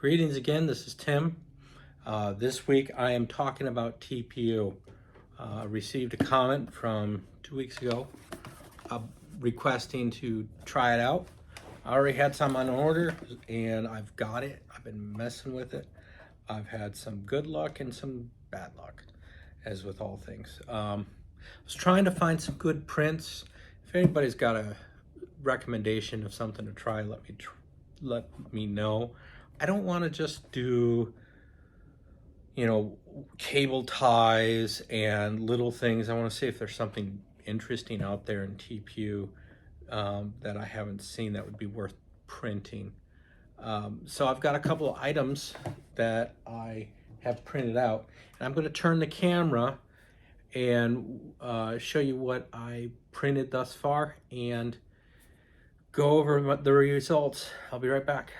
Greetings again, this is Tim. This week I am talking about TPU. Received a comment from 2 weeks ago requesting to try it out. I already had some on order and I've got it. I've been messing with it. I've had some good luck and some bad luck, as with all things. I was trying to find some good prints. If anybody's got a recommendation of something to try, let me know. I don't want to just do, cable ties and little things. I want to see if there's something interesting out there in TPU that I haven't seen that would be worth printing. So I've got a couple of items that I have printed out, and I'm going to turn the camera and show you what I printed thus far and go over the results. I'll be right back.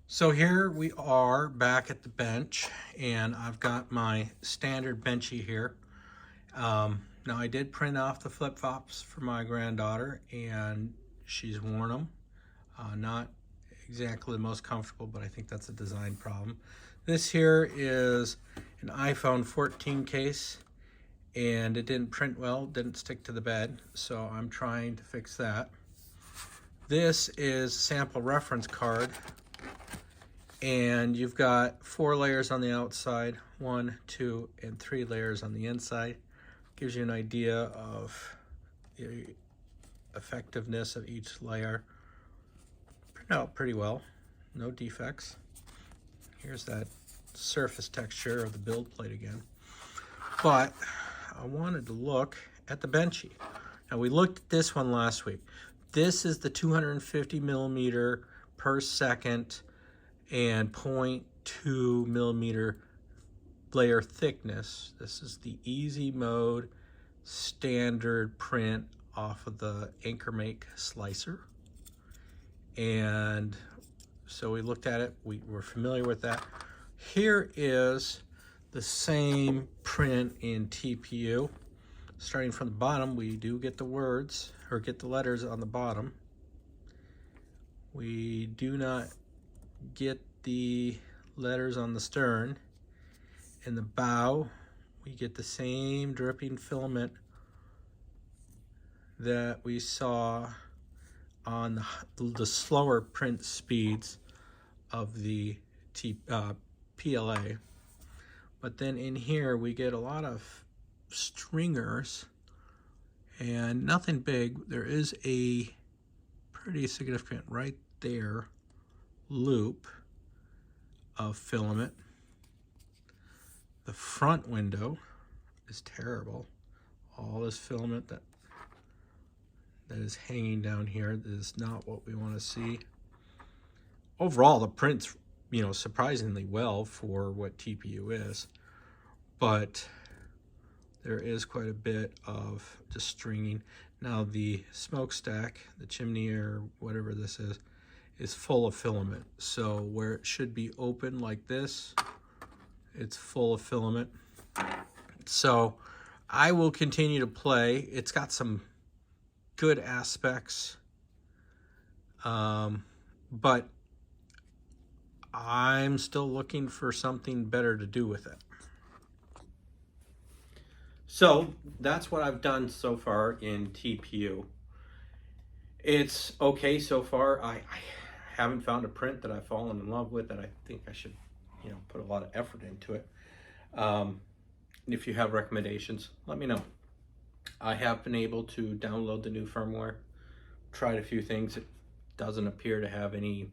So here we are back at the bench, and I've got my standard benchy here. Now I did print off the flip-flops for my granddaughter, and she's worn them. Not exactly the most comfortable, but I think that's a design problem. This here is an iPhone 14 case, and it didn't print well, didn't stick to the bed, so I'm trying to fix that. This is sample reference card, and you've got 4 layers on the outside, 1, 2, and 3 layers on the inside. Gives you an idea of the effectiveness of each layer. Print out pretty well, no defects. Here's that surface texture of the build plate again. But I wanted to look at the benchy. Now we looked at this one last week. This is the 250 millimeter per second and 0.2 millimeter layer thickness. This is the easy mode standard print off of the AnkerMake slicer. And so we looked at it, we were familiar with that. Here is the same print in TPU. Starting from the bottom, we do get the words, or get the letters on the bottom. We do not get the letters on the stern. In the bow, we get the same dripping filament that we saw on the slower print speeds of the PLA. But then in here, we get a lot of stringers and nothing big. There is a pretty significant right there loop of filament. The front window is terrible. All this filament that is hanging down here is not what we want to see. Overall, the print's surprisingly well for what TPU is, but there is quite a bit of just stringing. Now the smokestack, the chimney or whatever this is full of filament. So where it should be open like this, it's full of filament. So I will continue to play. It's got some good aspects, but I'm still looking for something better to do with it. So that's what I've done so far in TPU. It's okay so far. I haven't found a print that I've fallen in love with that I think I should put a lot of effort into it. If you have recommendations, let me know. I have been able to download the new firmware, tried a few things. It doesn't appear to have any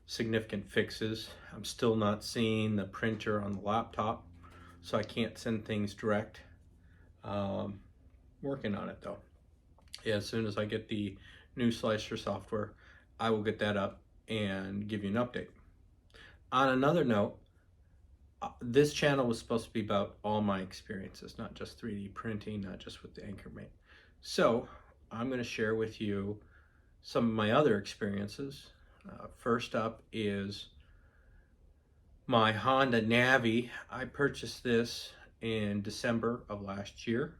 significant fixes. I'm still not seeing the printer on the laptop, so I can't send things direct. Working on it though. Yeah, as soon as I get the new slicer software, I will get that up and give you an update. On another note, this channel was supposed to be about all my experiences, not just 3D printing, not just with the AnkerMake. So I'm going to share with you some of my other experiences. First up is my Honda Navi. I purchased this in December of last year.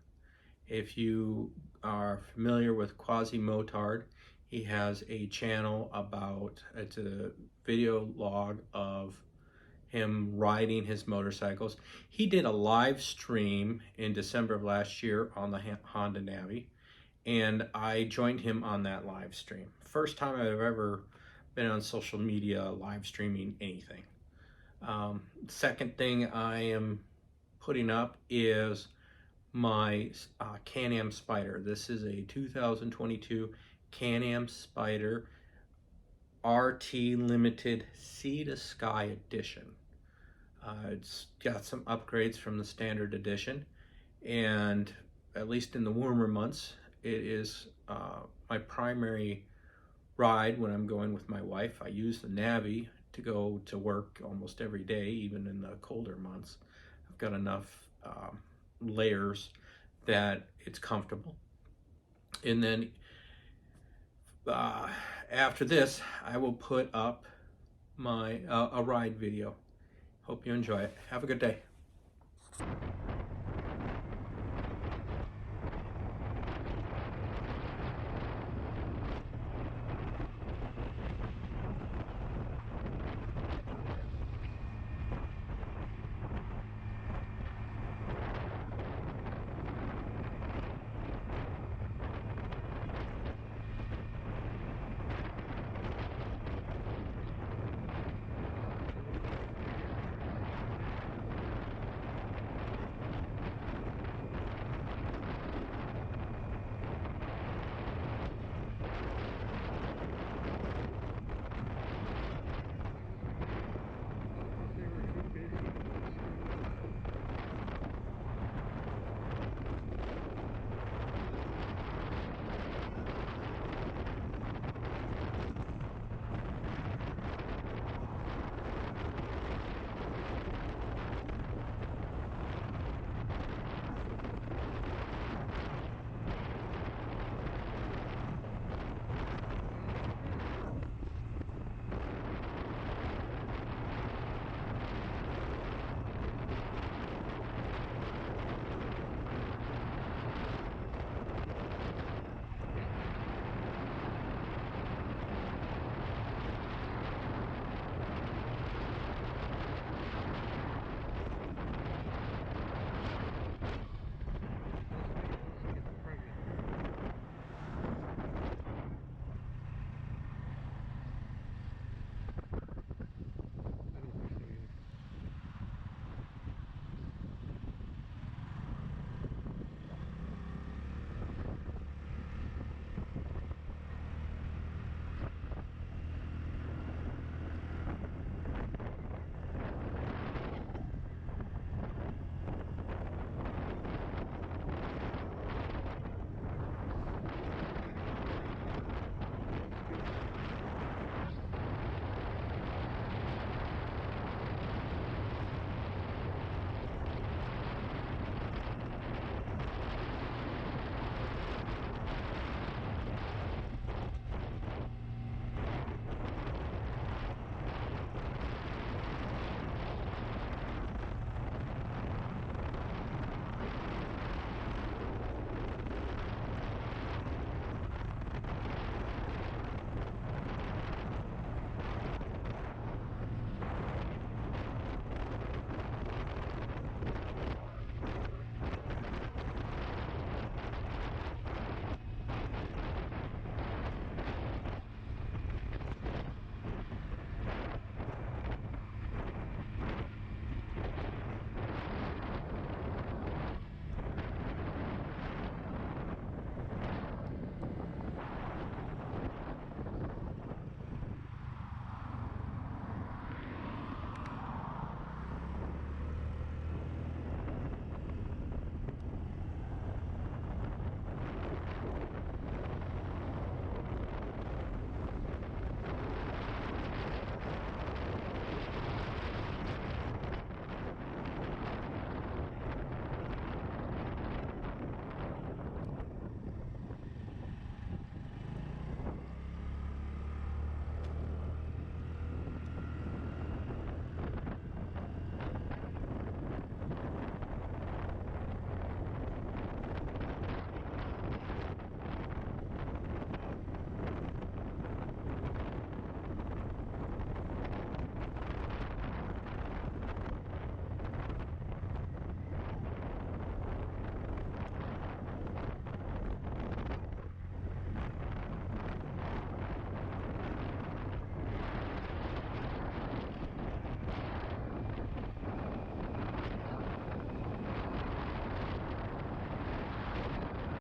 If you are familiar with QuasiMotard, He has a channel about, it's a video log of him riding his motorcycles. He did a live stream in December of last year on the Honda Navi, and I joined him on that live stream. First time I've ever been on social media live streaming anything. Second thing I am putting up is my Can-Am Spyder. This is a 2022 Can-Am Spyder RT Limited Sea to Sky Edition. It's got some upgrades from the standard edition, and at least in the warmer months, it is my primary ride when I'm going with my wife. I use the Navi to go to work almost every day, even in the colder months. I've got enough layers that it's comfortable. And then after this, I will put up my a ride video. Hope you enjoy it. Have a good day.